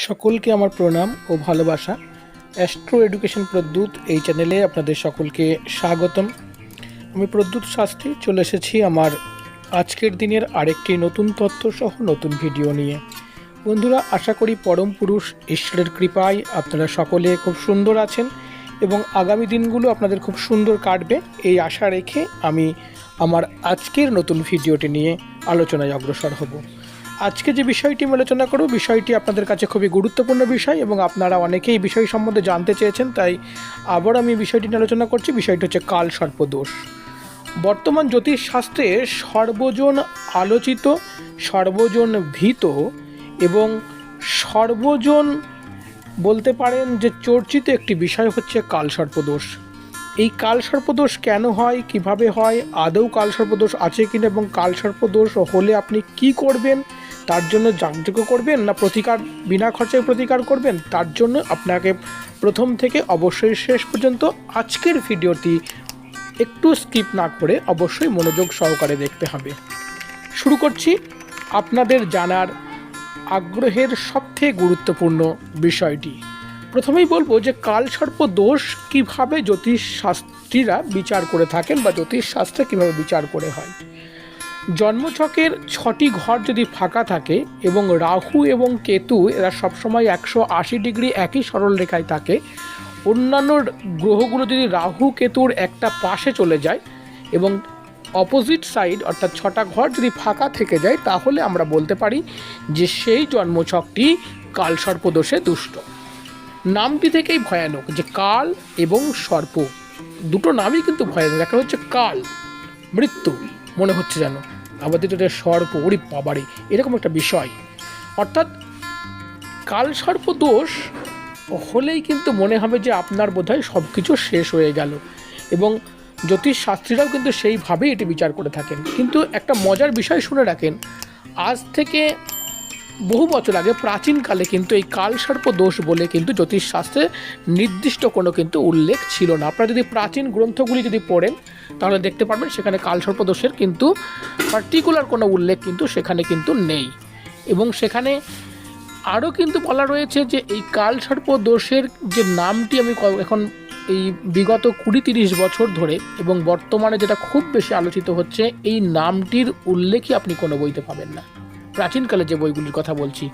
সকলকে আমার প্রণাম ও ভালোবাসা। অ্যাস্ট্রো এডুকেশন প্রদ্যুৎ এই চ্যানেলে আপনাদের সকলকে স্বাগতম। আমি প্রদ্যুৎ শাস্ত্রী চলে এসেছি আমার আজকের দিনের আরেকটি নতুন তথ্য সহ নতুন ভিডিও নিয়ে। বন্ধুরা, আশা করি পরম পুরুষ ঈশ্বরের কৃপায় আপনারা সকলে খুব সুন্দর আছেন এবং আগামী দিনগুলো আপনাদের খুব সুন্দর কাটবে এই আশা রেখে আমি আমার আজকের নতুন ভিডিওটি নিয়ে আলোচনায় অগ্রসর হব। আজকে যে বিষয়টি আমি আলোচনা করব, বিষয়টি আপনাদের কাছে খুবই গুরুত্বপূর্ণ বিষয় এবং আপনারা অনেকেই এই বিষয় সম্বন্ধে জানতে চেয়েছেন, তাই আবার আমি বিষয়টি নিয়ে আলোচনা করছি। বিষয়টি হচ্ছে কাল সর্পদোষ। বর্তমান জ্যোতিষশাস্ত্রে সর্বজন আলোচিত, সর্বজন ভীত এবং সর্বজন বলতে পারেন যে চর্চিত একটি বিষয় হচ্ছে কাল সর্পদোষ। এই কাল সর্পদোষ কেন হয়, কিভাবে হয়, আদৌ কাল সর্পদোষ আছে কিনা এবং কাল সর্পদোষ হলে আপনি কি করবেন, তার জন্য যাগযজ্ঞ করবেন না প্রতিকার বিনা খরচায় প্রতিকার করবেন, তার জন্য আপনাকে প্রথম থেকে অবশ্যই শেষ পর্যন্ত আজকের ভিডিওটি একটু স্কিপ না করে অবশ্যই মনোযোগ সহকারে দেখতে হবে। শুরু করছি আপনাদের জানার আগ্রহের সবথেকে গুরুত্বপূর্ণ বিষয়টি। প্রথমেই বলবো যে কাল সর্প দোষ কীভাবে জ্যোতিষশাস্ত্রীরা বিচার করে থাকেন বা জ্যোতিষশাস্ত্রে কীভাবে বিচার করে হয়। জন্মছকের 6টি ঘর যদি ফাঁকা থাকে এবং রাহু এবং কেতু এরা সবসময় 180 ডিগ্রি একই সরল রেখায় থাকে, অন্যান্য গ্রহগুলো যদি রাহু কেতুর একটা পাশে চলে যায় এবং অপোজিট সাইড অর্থাৎ 6টা ঘর যদি ফাঁকা থেকে যায়, তাহলে আমরা বলতে পারি যে সেই জন্মছকটি কাল সর্পদোষে দুষ্ট। নামটি থেকেই ভয়ানক, যে কাল এবং সর্প দুটো নামই কিন্তু ভয়ানক। একটা হচ্ছে কাল, মৃত্যু মনে হচ্ছে যেন, আবার দ্বিতীয়টা সর্প, ওরে বাবারে, এরকম একটা বিষয়। অর্থাৎ কাল সর্প দোষ হলেই কিন্তু মনে হবে যে আপনার বোধহয় সব কিছু শেষ হয়ে গেল, এবং জ্যোতিষশাস্ত্রীরাও কিন্তু সেইভাবেই এটি বিচার করে থাকেন। কিন্তু একটা মজার বিষয় শুনে রাখেন, আজ থেকে বহু বছর আগে প্রাচীনকালে কিন্তু এই কালসর্প দোষ বলে কিন্তু জ্যোতিষশাস্ত্রে নির্দিষ্ট কোনো কিন্তু উল্লেখ ছিল না। আপনারা যদি প্রাচীন গ্রন্থগুলি যদি পড়েন তাহলে দেখতে পারবেন সেখানে কালসর্প দোষের কিন্তু পার্টিকুলার কোনো উল্লেখ কিন্তু সেখানে কিন্তু নেই। এবং সেখানে আরও কিন্তু বলা রয়েছে যে এই কালসর্প দোষের যে নামটি আমি এখন এই বিগত 20-30 বছর ধরে এবং বর্তমানে যেটা খুব বেশি আলোচিত হচ্ছে, এই নামটির উল্লেখই আপনি কোনো বইতে পাবেন না, প্রাচীনকালে যে বইগুলির কথা বলছি।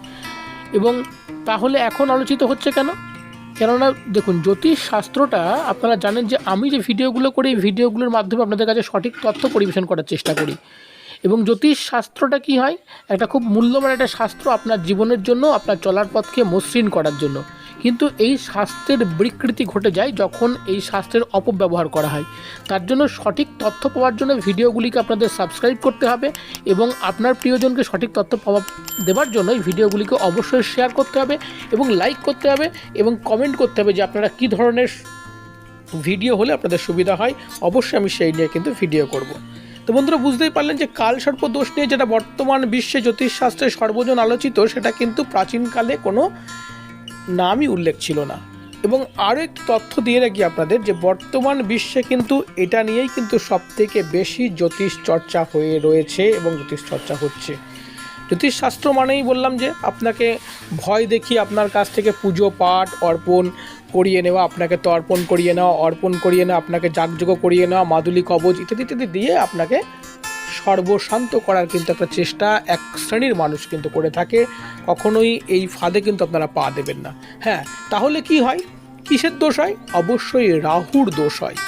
এবং তাহলে এখন আলোচিত হচ্ছে কেন? কেননা দেখুন, জ্যোতিষশাস্ত্রটা আপনারা জানেন যে আমি যে ভিডিওগুলো করি, এই ভিডিওগুলোর মাধ্যমে আপনাদের কাছে সঠিক তথ্য পরিবেশন করার চেষ্টা করি। এবং জ্যোতিষশাস্ত্রটা কি হয়, একটা খুব মূল্যবান একটা শাস্ত্র আপনার জীবনের জন্য, আপনার চলার পথকে মসৃণ করার জন্য। কিন্তু এই শাস্ত্রের বিকৃতি ঘটে যায় যখন এই শাস্ত্রের অপব্যবহার করা হয়। তার জন্য সঠিক তথ্য পাওয়ার জন্য ভিডিওগুলিকে আপনাদের সাবস্ক্রাইব করতে হবে এবং আপনার প্রিয়জনকে সঠিক তথ্য দেওয়ার জন্য এই ভিডিওগুলিকে অবশ্যই শেয়ার করতে হবে এবং লাইক করতে হবে এবং কমেন্ট করতে হবে যে আপনারা কী ধরনের ভিডিও হলে আপনাদের সুবিধা হয়। অবশ্যই আমি সেই নিয়ে কিন্তু ভিডিও করব। তো বন্ধুরা, বুঝতেই পারলেন যে কালসর্প দোষ নিয়ে যেটা বর্তমান বিশ্বে জ্যোতিষশাস্ত্রে সর্বজন আলোচিত, সেটা কিন্তু প্রাচীনকালে কোনো নামই উল্লেখ ছিল না। এবং আরও একটি তথ্য দিয়ে রাখি আপনাদের, যে বর্তমান বিশ্বে কিন্তু এটা নিয়েই কিন্তু সবথেকে বেশি জ্যোতিষ চর্চা হয়ে রয়েছে এবং জ্যোতিষ চর্চা হচ্ছে। জ্যোতিষশাস্ত্র মানেই বললাম যে আপনাকে ভয় দেখিয়ে আপনার কাছ থেকে পুজো পাঠ অর্পণ করিয়ে নেওয়া, আপনাকে তর্পণ করিয়ে নেওয়া, অর্পণ করিয়ে নেওয়া, আপনাকে যাগযজ্ঞ করিয়ে নেওয়া, মাদুলি কবচ ইত্যাদি ইত্যাদি দিয়ে আপনাকে সর্বশান্ত করার কিন্তু একটা চেষ্টা এক শ্রেণীর মানুষ কিন্তু করে থাকে। কখনোই এই ফাঁদে কিন্তু আপনারা পা দেবেন না। হ্যাঁ, তাহলে কি হয়, কিসের দোষ হয়? অবশ্যই রাহুর দোষ হয়।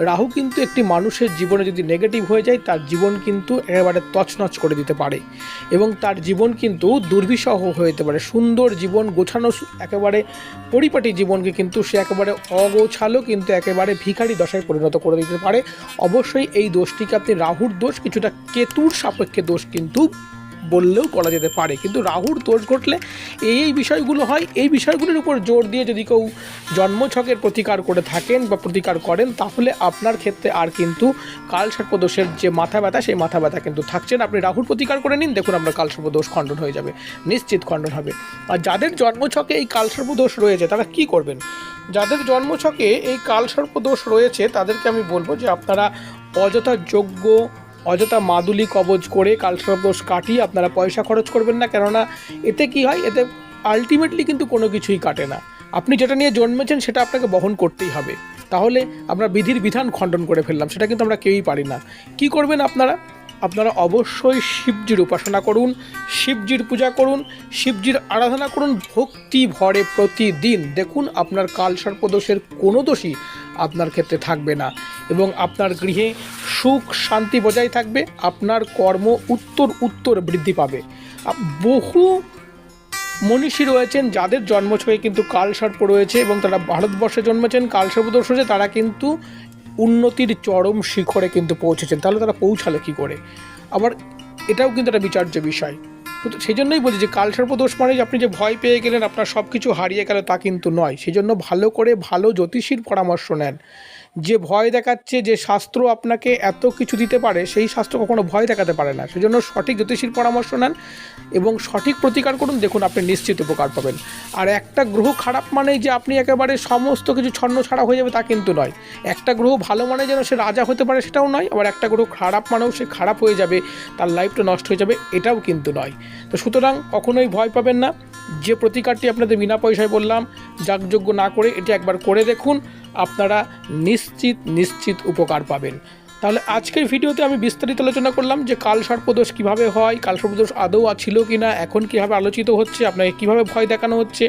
রাহু কিন্তু একটি মানুষের জীবনে যদি নেগেটিভ হয়ে যায়, তার জীবন কিন্তু একেবারে তছনছ করে দিতে পারে এবং তার জীবন কিন্তু দুর্বিষহ হয়ে যেতে পারে। সুন্দর জীবন, গোছানো একেবারে পরিপাটি জীবনকে কিন্তু সে একেবারে অগোছালো কিন্তু একেবারে ভিখারি দশায় পরিণত করে দিতে পারে। অবশ্যই এই দোষটিকে আপনি রাহুর দোষ, কিছুটা কেতুর সাপেক্ষে দোষ কিন্তু বললেও করা যেতে পারে। কিন্তু রাহুর দোষ ঘটলে এই বিষয়গুলো হয়। এই বিষয়গুলোর উপর জোর দিয়ে যদি কেউ জন্মছকের প্রতিকার করে থাকেন বা প্রতিকার করেন, তাহলে আপনার ক্ষেত্রে আর কিন্তু কালসর্প দোষের যে মাথা ব্যথা, সেই মাথা ব্যথা কিন্তু থাকছে না। আপনি রাহুর প্রতিকার করে নিন, দেখুন আপনার কালসর্প দোষ খণ্ডন হয়ে যাবে, নিশ্চিত খণ্ডন হবে। আর যাদের জন্মছকে এই কালসর্প দোষ রয়েছে তারা কি করবেন? যাদের জন্মছকে এই কালসর্প দোষ রয়েছে তাদেরকে আমি বলবো যে আপনারা অযথা যজ্ঞ, অযথা মাদুলি কবজ করে কালসর্প দোষ কাটিয়ে আপনারা পয়সা খরচ করবেন না। কেননা এতে কি হয়, এতে আলটিমেটলি কিন্তু কোনো কিছুই কাটে না। আপনি যেটা নিয়ে জন্মেছেন সেটা আপনাকে বহন করতেই হবে। তাহলে আমরা বিধির বিধান খণ্ডন করে ফেললাম, সেটা কিন্তু আমরা কেউই পারি না। কি করবেন আপনারা অবশ্যই শিবজির উপাসনা করুন, শিবজির পূজা করুন, শিবজির আরাধনা করুন ভক্তি ভরে প্রতিদিন। দেখুন আপনার কালসর্পদোষের কোনো দোষই আপনার ক্ষেত্রে থাকবে না এবং আপনার গৃহে সুখ শান্তি বজায় থাকবে। আপনার কর্ম উত্তর বৃদ্ধি পাবে। বহু মনীষী রয়েছেন যাদের জন্মছয়ে কিন্তু কালসর্প রয়েছে এবং তারা ভারতবর্ষে জন্মেছেন, কালসর্পদোষ হয়েছে, তারা কিন্তু উন্নতির চরম শিখরে কিন্তু পৌঁছেছেন। তাহলে তারা পৌঁছালো কী করে? আবার এটাও কিন্তু একটা বিচার্য বিষয়। তো সেই জন্যই বলছি যে কালসর্পদোষ মানে আপনি যে ভয় পেয়ে গেলেন, আপনার সব কিছু হারিয়ে গেল, তা কিন্তু নয়। সেই জন্য ভালো করে ভালো জ্যোতিষীর পরামর্শ নেন। যে ভয় দেখাচ্ছে, যে শাস্ত্র আপনাকে এত কিছু দিতে পারে, সেই শাস্ত্র কখনো ভয় দেখাতে পারে না। সেজন্য সঠিক জ্যোতিষীর পরামর্শ নেন এবং সঠিক প্রতিকার করুন, দেখুন আপনি নিশ্চিত উপকার পাবেন। আর একটা গ্রহ খারাপ মানেই যে আপনি একেবারে সমস্ত কিছু ছন্ন ছাড়া হয়ে যাবে তা কিন্তু নয়। একটা গ্রহ ভালো মানে যেন সে রাজা হতে পারে সেটাও নয়, আবার একটা গ্রহ খারাপ মানেও সে খারাপ হয়ে যাবে, তার লাইফটা নষ্ট হয়ে যাবে, এটাও কিন্তু নয়। তো সুতরাং কখনোই ভয় পাবেন না। যে প্রতিকারটি আপনাদের বিনা পয়সায় বললাম, যাগযজ্ঞ না করে এটি একবার করে দেখুন, আপনারা নিশ্চিত উপকার পাবেন। তাহলে আজকের ভিডিওতে আমি বিস্তারিত আলোচনা করলাম যে কালসর্পদোষ কীভাবে হয়, কালসর্পদোষ আদৌ ছিল কি না, এখন কীভাবে আলোচিত হচ্ছে, আপনাকে কীভাবে ভয় দেখানো হচ্ছে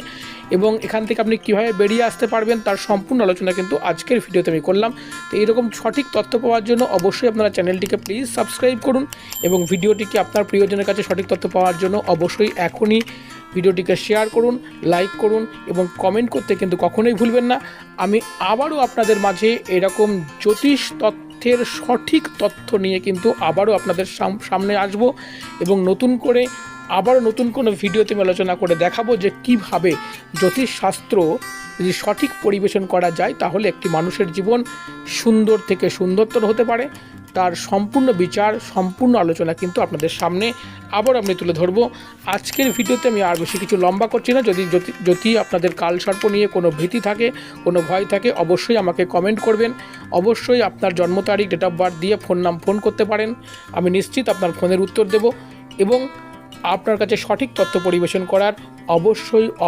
এবং এখান থেকে আপনি কীভাবে বেরিয়ে আসতে পারবেন, তার সম্পূর্ণ আলোচনা কিন্তু আজকের ভিডিওতে আমি করলাম। তো এইরকম সঠিক তথ্য পাওয়ার জন্য অবশ্যই আপনারা চ্যানেলটিকে প্লিজ সাবস্ক্রাইব করুন এবং ভিডিওটিকে আপনার প্রিয়জনের কাছে সঠিক তথ্য পাওয়ার জন্য অবশ্যই এখনই ভিডিওটিকে শেয়ার করুন, লাইক করুন এবং কমেন্ট করতে কিন্তু কখনোই ভুলবেন না। আমি আবারও আপনাদের মাঝে এরকম জ্যোতিষ তথ্যের সঠিক তথ্য নিয়ে কিন্তু আবারও আপনাদের সামনে আসব এবং নতুন কোনো ভিডিওতে আমি আলোচনা করে দেখাবো যে কীভাবে জ্যোতিষশাস্ত্র যদি সঠিক পরিবেশন করা যায় তাহলে একটি মানুষের জীবন সুন্দর থেকে সুন্দরতর হতে পারে। তার সম্পূর্ণ বিচার, সম্পূর্ণ আলোচনা কিন্তু আপনাদের সামনে আবার আমি তুলে ধরব। আজকের ভিডিওতে আমি আর বেশি কিছু লম্বা করছি না। যদি আপনাদের কালসর্প নিয়ে কোনো ভীতি থাকে, কোনো ভয় থাকে, অবশ্যই আমাকে কমেন্ট করবেন। অবশ্যই আপনার জন্ম তারিখ, ডেট অফ বার্থ দিয়ে ফোন করতে পারেন। আমি নিশ্চিত আপনার ফোনের উত্তর দেব এবং আপনার কাছে সঠিক তথ্য পরিবেশন করার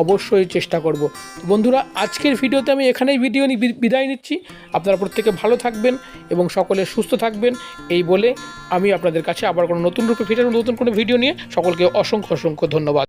অবশ্যই চেষ্টা করব। বন্ধুরা, আজকের ভিডিওতে আমি এখানেই বিদায় নিচ্ছি। আপনারা প্রত্যেকে ভালো থাকবেন এবং সকলে সুস্থ থাকবেন এই বলে আমি আপনাদের কাছে আবার কোনো নতুন কোনো ভিডিও নিয়ে সকলকে অসংখ্য ধন্যবাদ।